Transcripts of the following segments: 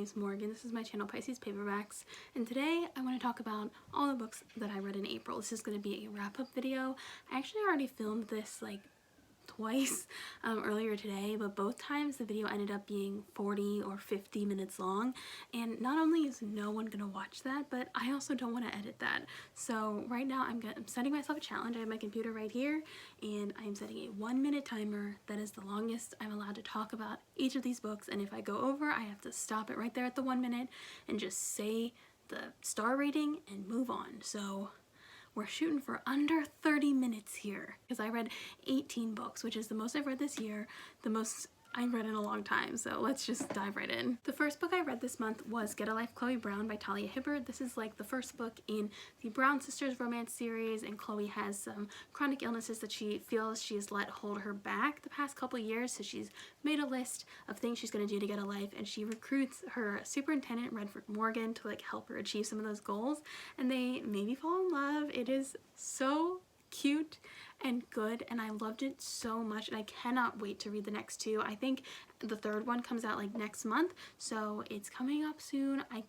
is Morgan. This is my channel, Pisces Paperbacks, and today I want to talk about all the books that I read in April. This is going to be a wrap-up video. I actually already filmed this like twice earlier today, but both times the video ended up being 40 or 50 minutes long, and not only is no one gonna watch that, but I also don't want to edit that. So right now I'm setting myself a challenge. I have my computer right here and I'm setting a 1-minute timer. That is the longest I'm allowed to talk about each of these books, and if I go over I have to stop it right there at the 1 minute and just say the star rating and move on. So we're shooting for under 30 minutes here because I read 18 books, which is the most I've read this year, the most I've read in a long time. So let's just dive right in. The first book I read this month was Get a Life, Chloe Brown by Talia Hibbert. This is like the first book in the Brown Sisters romance series, and Chloe has some chronic illnesses that she feels she's let hold her back the past couple years. So she's made a list of things she's going to do to get a life, and she recruits her superintendent, Redford Morgan, to like help her achieve some of those goals, and they maybe fall in love. It is so cute and good, and I loved it so much, and I cannot wait to read the next two. I think the third one comes out like next month, so it's coming up soon. I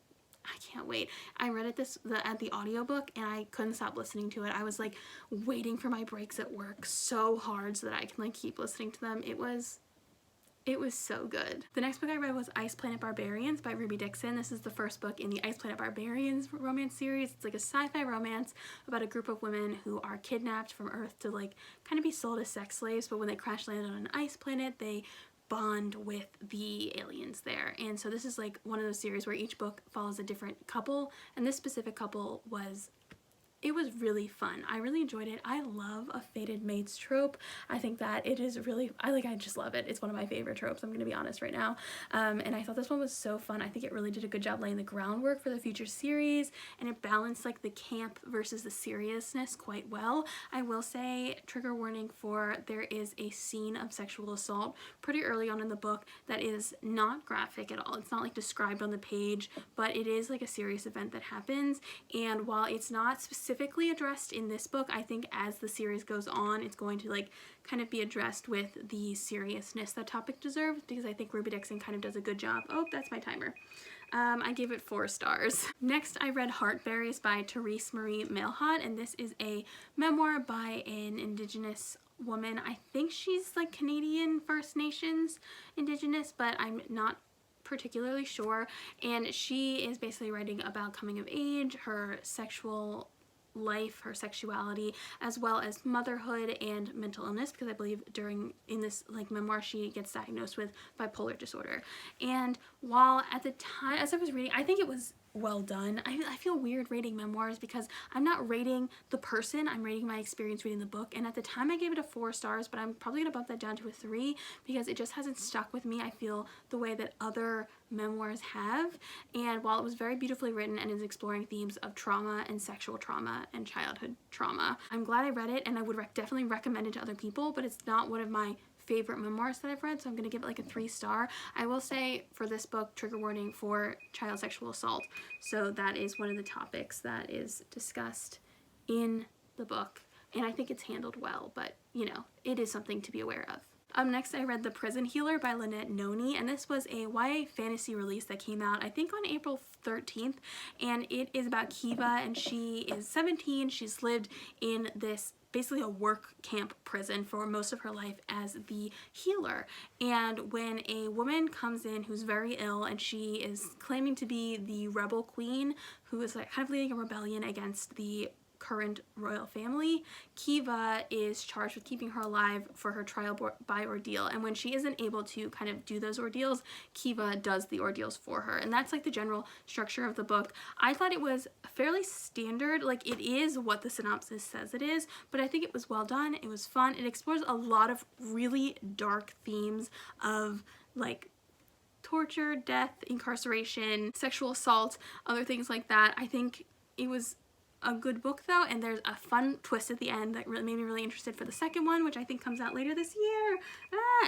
can't wait. I read it at the audiobook and I couldn't stop listening to it. I was like waiting for my breaks at work so hard so that I can like keep listening to them. It was so good. The next book I read was Ice Planet Barbarians by Ruby Dixon. This is the first book in the Ice Planet Barbarians romance series. It's like a sci-fi romance about a group of women who are kidnapped from Earth to like kind of be sold as sex slaves, but when they crash land on an ice planet, they bond with the aliens there. And so this is like one of those series where each book follows a different couple, and this specific couple was really fun. I really enjoyed it. I love a fated mates trope. I think that it is really, I just love it. It's one of my favorite tropes, I'm gonna be honest right now. And I thought this one was so fun. I think it really did a good job laying the groundwork for the future series, and it balanced like the camp versus the seriousness quite well. I will say, trigger warning, for there is a scene of sexual assault pretty early on in the book that is not graphic at all. It's not like described on the page, but it is like a serious event that happens, and while it's not specifically addressed in this book, I think as the series goes on it's going to like kind of be addressed with the seriousness that topic deserves, because I think Ruby Dixon kind of does a good job. Oh, that's my timer. I gave it 4 stars. Next I read Heartberries by Terese Marie Mailhot, and this is a memoir by an Indigenous woman. I think she's like Canadian First Nations Indigenous, but I'm not particularly sure, and she is basically writing about coming of age, her sexual life, her sexuality, as well as motherhood and mental illness, because I believe in this like memoir she gets diagnosed with bipolar disorder. And while at the time as I was reading, I think it was well done. I feel weird rating memoirs because I'm not rating the person, I'm rating my experience reading the book, and at the time I gave it a 4 stars, but I'm probably gonna bump that down to a 3 because it just hasn't stuck with me, I feel, the way that other memoirs have. And while it was very beautifully written and is exploring themes of trauma and sexual trauma and childhood trauma, I'm glad I read it, and I would definitely recommend it to other people, but it's not one of my favorite memoirs that I've read, so I'm gonna give it like a 3 star. I will say for this book, trigger warning for child sexual assault, so that is one of the topics that is discussed in the book, and I think it's handled well, but you know, it is something to be aware of. Next I read The Prison Healer by Lynette Noni, and this was a YA fantasy release that came out I think on April 13th, and it is about Kiva, and she is 17. She's lived in this basically a work camp prison for most of her life as the healer, and when a woman comes in who's very ill and she is claiming to be the rebel queen who is like kind of leading a rebellion against the current royal family, Kiva is charged with keeping her alive for her trial by ordeal, and when she isn't able to kind of do those ordeals, Kiva does the ordeals for her, and that's like the general structure of the book. I thought it was fairly standard, like it is what the synopsis says it is, but I think it was well done, it was fun, it explores a lot of really dark themes of like torture, death, incarceration, sexual assault, other things like that. I think it was a good book though, and there's a fun twist at the end that really made me really interested for the second one, which I think comes out later this year.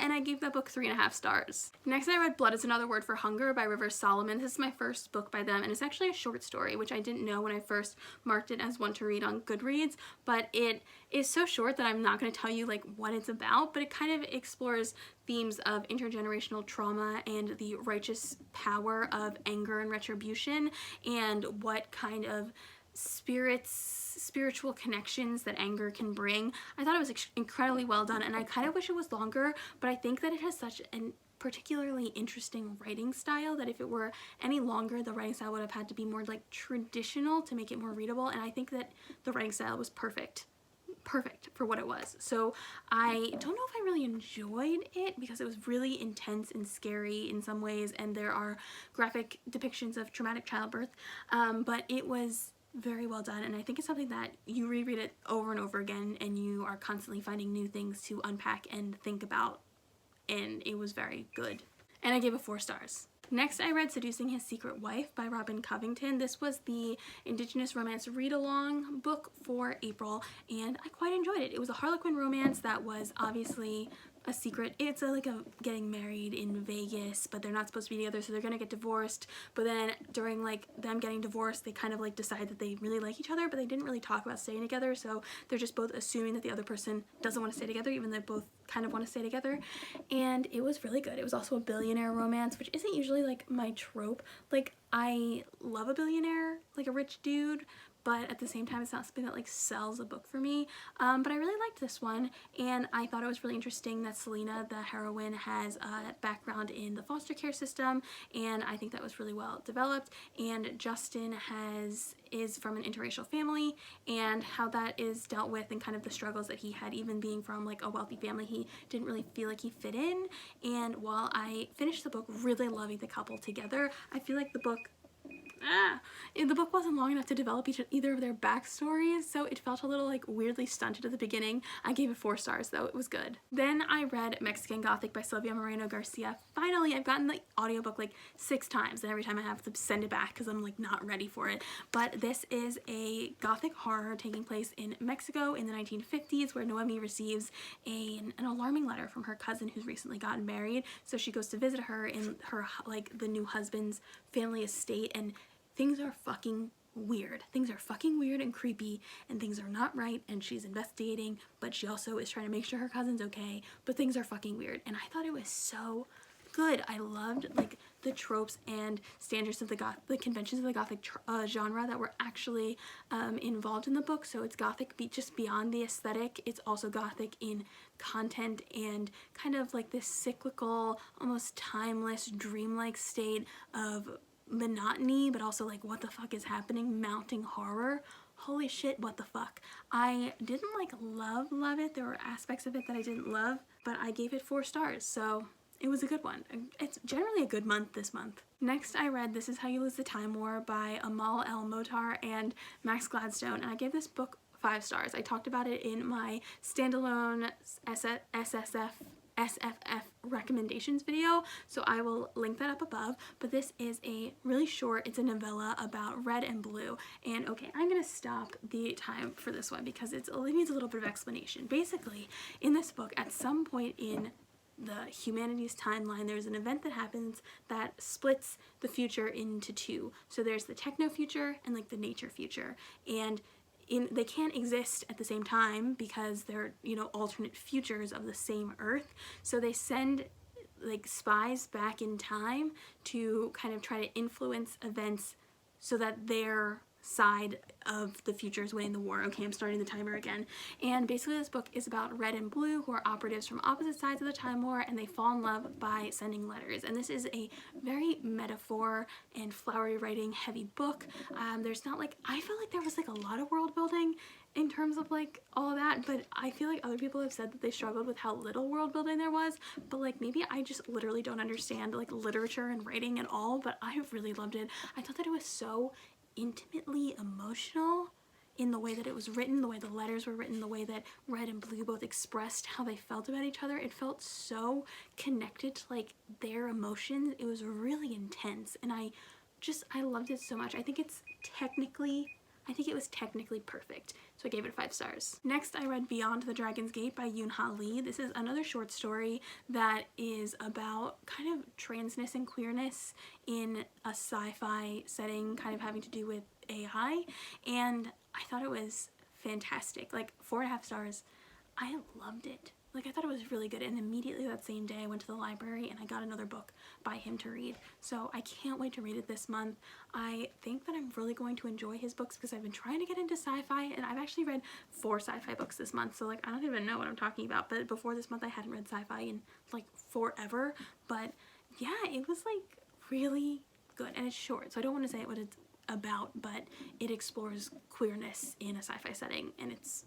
And I gave that book 3.5 stars. Next I read Blood is Another Word for Hunger by Rivers Solomon. This is my first book by them, and it's actually a short story, which I didn't know when I first marked it as one to read on Goodreads, but it is so short that I'm not going to tell you like what it's about, but it kind of explores themes of intergenerational trauma and the righteous power of anger and retribution, and what kind of spiritual connections that anger can bring. I thought it was incredibly well done, and I kind of wish it was longer, but I think that it has such an particularly interesting writing style that if it were any longer, the writing style would have had to be more like traditional to make it more readable, and I think that the writing style was perfect for what it was. So I don't know if I really enjoyed it because it was really intense and scary in some ways, and there are graphic depictions of traumatic childbirth, but it was very well done, and I think it's something that you reread it over and over again and you are constantly finding new things to unpack and think about, and it was very good. And I gave it 4 stars. Next, I read Seducing His Secret Wife by Robin Covington. This was the Indigenous romance read-along book for April, and I quite enjoyed it. It was a Harlequin romance that was obviously a secret. It's like a getting married in Vegas, but they're not supposed to be together, so they're gonna get divorced. But then during like them getting divorced, they kind of like decide that they really like each other, but they didn't really talk about staying together, so they're just both assuming that the other person doesn't want to stay together, even though they both kind of want to stay together. And it was really good. It was also a billionaire romance, which isn't usually like my trope. Like, I love a billionaire, like a rich dude, but at the same time it's not something that like sells a book for me. But I really liked this one, and I thought it was really interesting that Selena, the heroine, has a background in the foster care system, and I think that was really well developed. And Justin is from an interracial family, and how that is dealt with, and kind of the struggles that he had even being from like a wealthy family. He didn't really feel like he fit in, and while I finished the book really loving the couple together, I feel like the book wasn't long enough to develop either of their backstories, so it felt a little like weirdly stunted at the beginning. I gave it 4 stars though. It was good. Then I read Mexican Gothic by Silvia Moreno-Garcia. Finally, I've gotten the audiobook like 6 times, and every time I have to send it back because I'm like not ready for it. But this is a Gothic horror taking place in Mexico in the 1950s, where Noemi receives an alarming letter from her cousin who's recently gotten married. So she goes to visit her in her like the new husband's family estate, and things are fucking weird. Things are fucking weird and creepy, and things are not right, and she's investigating, but she also is trying to make sure her cousin's okay, but things are fucking weird. And I thought it was so good. I loved like the tropes and standards of the conventions of the Gothic genre that were actually involved in the book. So it's Gothic just beyond the aesthetic. It's also Gothic in content and kind of like this cyclical, almost timeless, dreamlike state of monotony, but also like what the fuck is happening, mounting horror. Holy shit, what the fuck. I didn't like love it. There were aspects of it that I didn't love, but I gave it 4 stars, so it was a good one. It's generally a good month this month. Next I read This Is How You Lose the Time War by Amal, El-Mohtar, and Max Gladstone, and I gave this book 5 stars. I talked about it in my standalone SFF recommendations video, so I will link that up above. But this is a really short, it's a novella about red and blue. And okay, I'm gonna stop the time for this one because it needs a little bit of explanation. Basically, in this book, at some point in the humanities timeline, there's an event that happens that splits the future into 2. So there's the techno future and like the nature future, and they can't exist at the same time because they're, you know, alternate futures of the same Earth. So they send like spies back in time to kind of try to influence events so that their side of the future is winning the war. Okay, I'm starting the timer again. And basically this book is about red and blue, who are operatives from opposite sides of the time war, and they fall in love by sending letters. And this is a very metaphor and flowery writing heavy book. There's not like, I felt like there was like a lot of world building in terms of like all of that, but I feel like other people have said that they struggled with how little world building there was, but like maybe I just literally don't understand like literature and writing at all, but I really loved it. I thought that it was so intimately emotional in the way that it was written, the way the letters were written, the way that red and blue both expressed how they felt about each other. It felt so connected to like their emotions. It was really intense, and I loved it so much. I think it's technically, I think it was technically perfect, so I gave it 5 stars. Next, I read Beyond the Dragon's Gate by Yoon Lee. This is another short story that is about kind of transness and queerness in a sci-fi setting, kind of having to do with AI, and I thought it was fantastic. Like 4.5 stars. I loved it. Like, I thought it was really good, and immediately that same day I went to the library and I got another book by him to read. So I can't wait to read it this month. I think that I'm really going to enjoy his books because I've been trying to get into sci-fi, and I've actually read 4 sci-fi books this month, so like I don't even know what I'm talking about. But before this month I hadn't read sci-fi in like forever. But yeah, it was like really good, and it's short, so I don't want to say what it's about, but it explores queerness in a sci-fi setting, and it's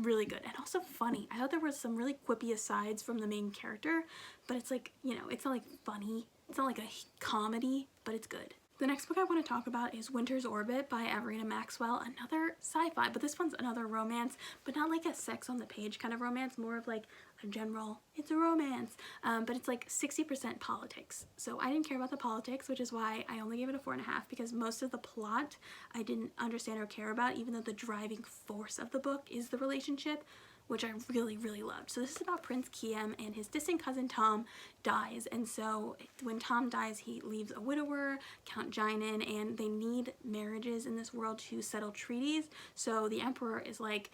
really good and also funny. I thought there were some really quippy asides from the main character, but it's like, you know, it's not like funny, it's not like a comedy, but it's good. The next book I want to talk about is Winter's Orbit by Everina Maxwell, another sci-fi, but this one's another romance, but not like a sex on the page kind of romance, more of like a general, it's a romance, but it's like 60% politics. So I didn't care about the politics, which is why I only gave it a 4.5, because most of the plot I didn't understand or care about, even though the driving force of the book is the relationship, which I really, really loved. So this is about Prince Kiem, and his distant cousin Tom dies, and so when Tom dies, he leaves a widower, Count Jinan, and they need marriages in this world to settle treaties. So the emperor is like,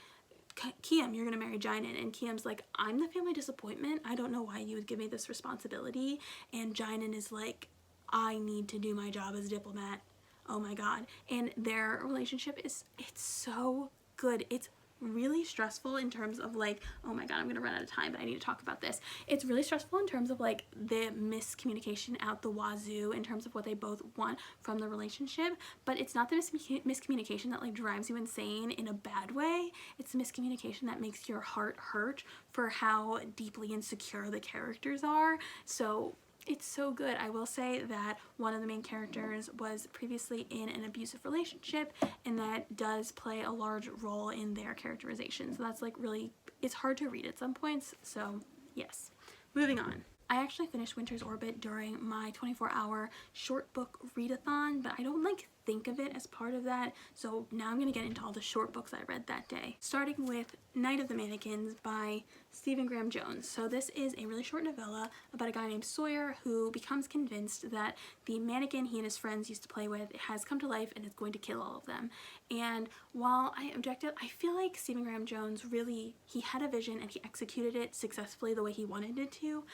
Kiem, you're gonna marry Jinan, and Kiem's like, I'm the family disappointment, I don't know why you would give me this responsibility, and Jinan is like, I need to do my job as a diplomat. Oh my god. And their relationship is, it's so good. It's really stressful in terms of like, oh my god, I'm gonna run out of time, but I need to talk about this. It's really stressful in terms of like the miscommunication out the wazoo in terms of what they both want from the relationship, but it's not the miscommunication that like drives you insane in a bad way. It's the miscommunication that makes your heart hurt for how deeply insecure the characters are. So it's so good. I will say that one of the main characters was previously in an abusive relationship, and that does play a large role in their characterization. So that's like really, it's hard to read at some points. So yes. Moving on. I actually finished Winter's Orbit during my 24-hour short book readathon, but I don't like think of it as part of that, so now I'm gonna get into all the short books I read that day. Starting with Night of the Mannequins by Stephen Graham Jones. So this is a really short novella about a guy named Sawyer who becomes convinced that the mannequin he and his friends used to play with has come to life and is going to kill all of them. And while I objected, I feel like Stephen Graham Jones really, he had a vision and he executed it successfully the way he wanted it to.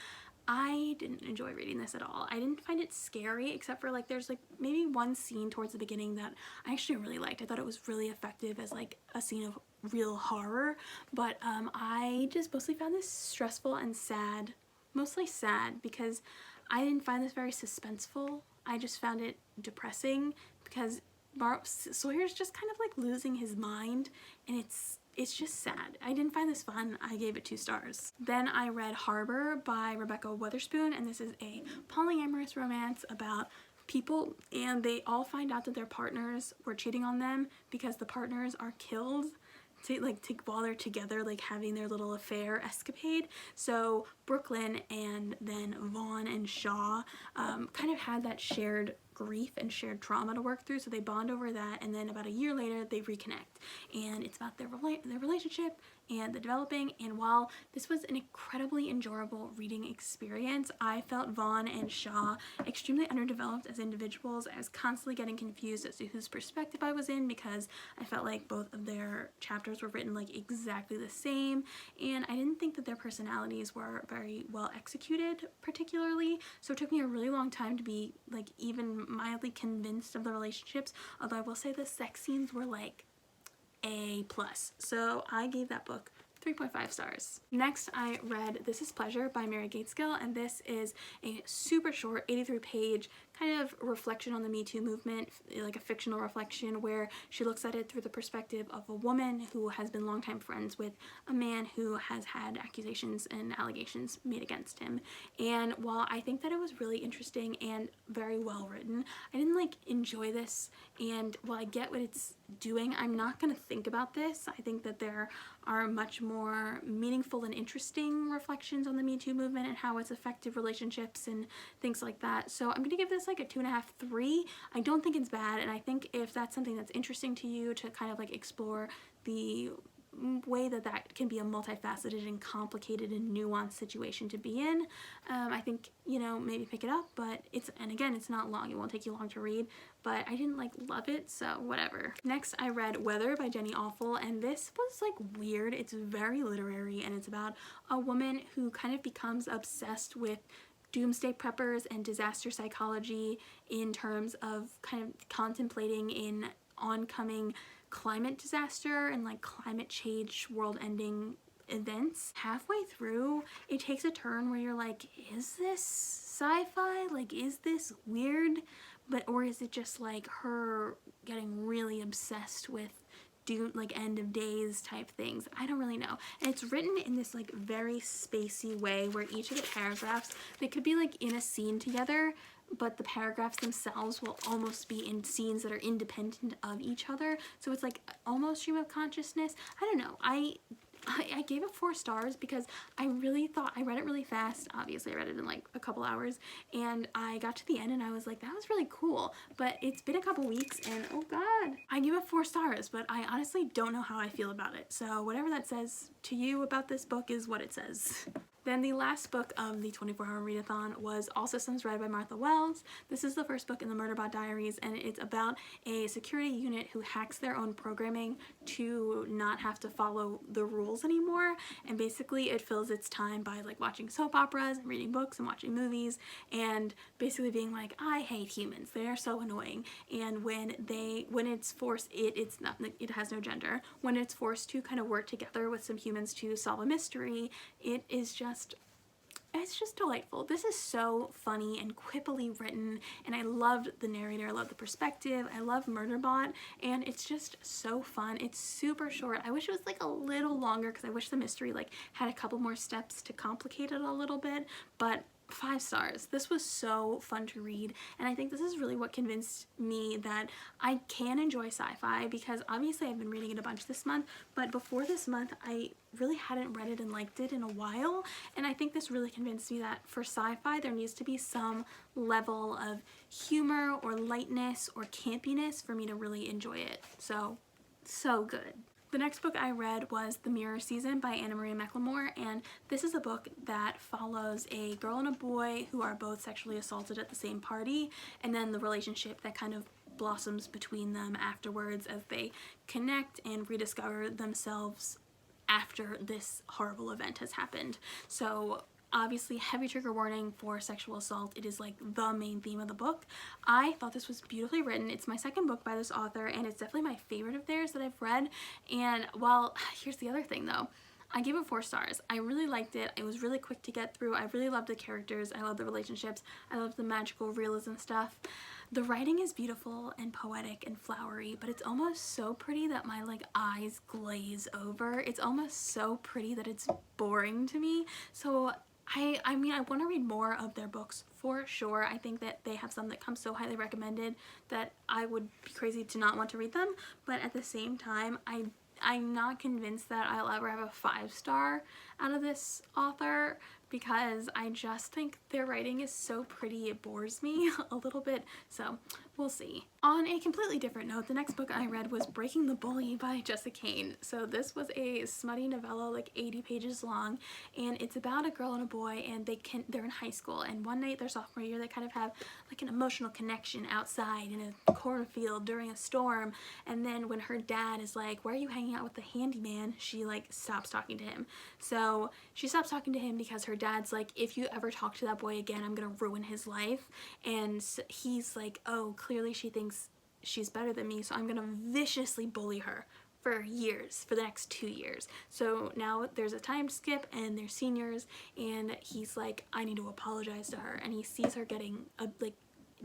I didn't enjoy reading this at all. I didn't find it scary, except for like there's like maybe one scene towards the beginning that I actually really liked. I thought it was really effective as like a scene of real horror, but I just mostly found this stressful and sad, mostly sad, because I didn't find this very suspenseful. I just found it depressing because Sawyer's just kind of like losing his mind, and it's just sad. I didn't find this fun. I gave it 2 stars. Then I read Harbor by Rebekah Weatherspoon, and this is a polyamorous romance about people, and they all find out that their partners were cheating on them because the partners are killed while they're together, like having their little affair escapade. So Brooklyn and then Vaughn and Shaw kind of had that shared grief and shared trauma to work through, so they bond over that, and then about a year later they reconnect, and it's about their relationship and the developing. And while this was an incredibly enjoyable reading experience, I felt Vaughn and Shaw extremely underdeveloped as individuals. I was constantly getting confused as to whose perspective I was in, because I felt like both of their chapters were written like exactly the same, and I didn't think that their personalities were very well executed particularly, so it took me a really long time to be like even mildly convinced of the relationships, although I will say the sex scenes were like A+. So I gave that book 3.5 stars. Next, I read This Is Pleasure by Mary Gaitskill, and this is a super short 83-page kind of reflection on the Me Too movement, like a fictional reflection where she looks at it through the perspective of a woman who has been longtime friends with a man who has had accusations and allegations made against him. And while I think that it was really interesting and very well written, I didn't like enjoy this, and while I get what it's doing, I'm not gonna think about this. I think that there are much more meaningful and interesting reflections on the Me Too movement and how it's affected relationships and things like that. So I'm gonna give this like a 2.5, 3. I don't think it's bad, and I think if that's something that's interesting to you to kind of like explore the way that can be a multifaceted and complicated and nuanced situation to be in, I think, you know, maybe pick it up. But and again, it's not long, it won't take you long to read, but I didn't like love it, so whatever. Next I read Weather by Jenny Offill, and this was like weird. It's very literary, and it's about a woman who kind of becomes obsessed with doomsday preppers and disaster psychology in terms of kind of contemplating in oncoming climate disaster and like climate change, world-ending events. Halfway through, it takes a turn where you're like, is this sci-fi? Like, is this weird? Or is it just like her getting really obsessed with like end of days type things? I don't really know. And it's written in this like very spacey way where each of the paragraphs, they could be like in a scene together, but the paragraphs themselves will almost be in scenes that are independent of each other. So it's like almost stream of consciousness. I don't know. I gave it 4 stars because I really thought, I read it really fast. Obviously I read it in like a couple hours, and I got to the end and I was like, that was really cool. But it's been a couple weeks and oh god, I give it 4 stars, but I honestly don't know how I feel about it. So whatever that says to you about this book is what it says. Then the last book of the 24-hour readathon was All Systems Read by Martha Wells. This is the first book in the Murderbot Diaries, and it's about a security unit who hacks their own programming to not have to follow the rules anymore. And basically it fills its time by like watching soap operas and reading books and watching movies and basically being like, I hate humans, they are so annoying. And when it's forced, it has no gender. When it's forced to kind of work together with some humans to solve a mystery, it's just delightful. This is so funny and quippily written, and I loved the narrator, I love the perspective, I love Murderbot, and it's just so fun. It's super short. I wish it was like a little longer because I wish the mystery like had a couple more steps to complicate it a little bit, but 5 stars. This was so fun to read, and I think this is really what convinced me that I can enjoy sci-fi, because obviously I've been reading it a bunch this month, but before this month I really hadn't read it and liked it in a while, and I think this really convinced me that for sci-fi there needs to be some level of humor or lightness or campiness for me to really enjoy it. So good. The next book I read was The Mirror Season by Anna Maria McLemore, and this is a book that follows a girl and a boy who are both sexually assaulted at the same party, and then the relationship that kind of blossoms between them afterwards as they connect and rediscover themselves after this horrible event has happened. So obviously heavy trigger warning for sexual assault. It is like the main theme of the book. I thought this was beautifully written. It's my second book by this author, and it's definitely my favorite of theirs that I've read. And well, here's the other thing though. I gave it 4 stars. I really liked it. It was really quick to get through. I really loved the characters. I loved the relationships. I loved the magical realism stuff. The writing is beautiful and poetic and flowery, but it's almost so pretty that my like eyes glaze over. It's almost so pretty that it's boring to me. So I mean, I want to read more of their books for sure. I think that they have some that come so highly recommended that I would be crazy to not want to read them, but at the same time, I'm not convinced that I'll ever have a 5-star out of this author, because I just think their writing is so pretty it bores me a little bit, so we'll see. On a completely different note, the next book I read was Breaking the Bully by Jessica Cain. So this was a smutty novella, like 80 pages long, and it's about a girl and a boy, and they're in high school, and one night their sophomore year they kind of have like an emotional connection outside in a cornfield during a storm, and then when her dad is like, why are you hanging out with the handyman, she like stops talking to him. So she stops talking to him because her dad's like, if you ever talk to that boy again, I'm gonna ruin his life. And he's like, oh, clearly she thinks she's better than me, so I'm gonna viciously bully her for years, for the next 2 years. So now there's a time skip and they're seniors, and he's like, I need to apologize to her, and he sees her getting like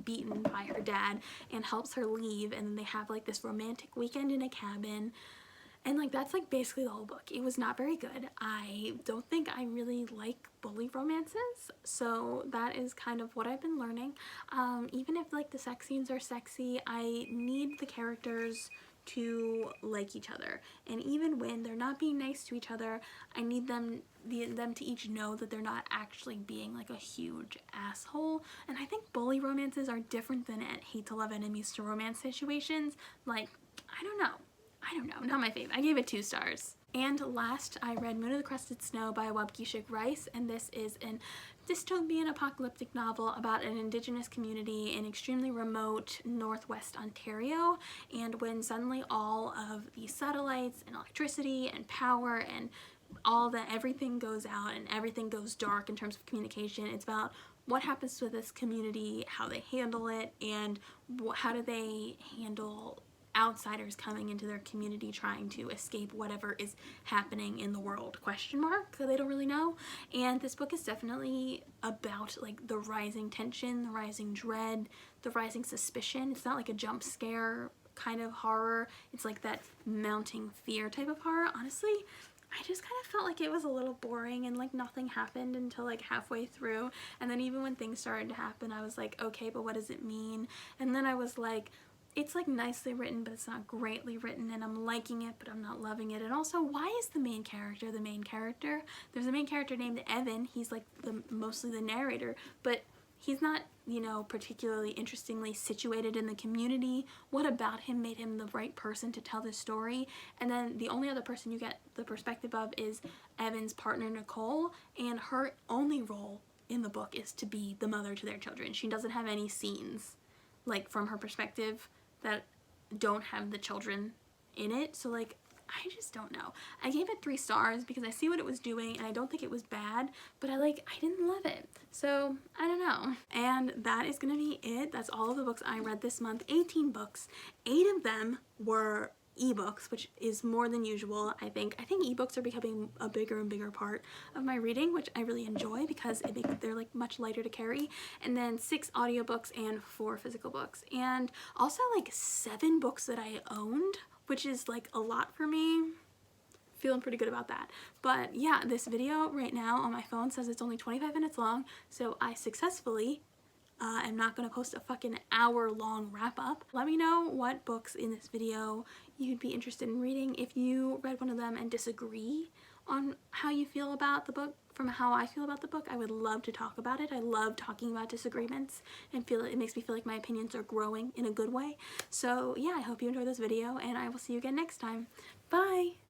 beaten by her dad and helps her leave, and then they have like this romantic weekend in a cabin. And like that's like basically the whole book. It was not very good. I don't think I really like bully romances, so that is kind of what I've been learning. Even if like the sex scenes are sexy, I need the characters to like each other. And even when they're not being nice to each other, I need them to each know that they're not actually being like a huge asshole. And I think bully romances are different than hate to love enemies to romance situations. Like, I don't know, not my fave. I gave it 2 stars. And last, I read Moon of the Crested Snow by Wabkeshik Rice, and this is an dystopian apocalyptic novel about an indigenous community in extremely remote northwest Ontario. And when suddenly all of the satellites and electricity and power and everything goes out and everything goes dark in terms of communication, it's about what happens to this community, how they handle it, and how do they handle outsiders coming into their community trying to escape whatever is happening in the world, question mark, they don't really know. And this book is definitely about like the rising tension, the rising dread, the rising suspicion. It's not like a jump scare kind of horror, it's like that mounting fear type of horror. Honestly, I just kind of felt like it was a little boring and like nothing happened until like halfway through, and then even when things started to happen I was like, okay, but what does it mean? And then I was like, it's like nicely written, but it's not greatly written, and I'm liking it, but I'm not loving it. And also, why is the main character the main character? There's a main character named Evan. He's like mostly the narrator, but he's not, you know, particularly interestingly situated in the community. What about him made him the right person to tell this story? And then the only other person you get the perspective of is Evan's partner, Nicole, and her only role in the book is to be the mother to their children. She doesn't have any scenes, like, from her perspective that don't have the children in it. So like, I just don't know. I gave it 3 stars because I see what it was doing and I don't think it was bad, but I didn't love it. So I don't know. And that is gonna be it. That's all of the books I read this month. 18 books. 8 of them were ebooks, which is more than usual. I think ebooks are becoming a bigger and bigger part of my reading, which I really enjoy because they're like much lighter to carry. And then 6 audiobooks and 4 physical books, and also like 7 books that I owned, which is like a lot for me. Feeling pretty good about that. But yeah, this video right now on my phone says it's only 25 minutes long, so I successfully I'm not going to post a fucking hour-long wrap-up. Let me know what books in this video you'd be interested in reading. If you read one of them and disagree on how you feel about the book from how I feel about the book, I would love to talk about it. I love talking about disagreements and it makes me feel like my opinions are growing in a good way. So yeah, I hope you enjoyed this video and I will see you again next time. Bye!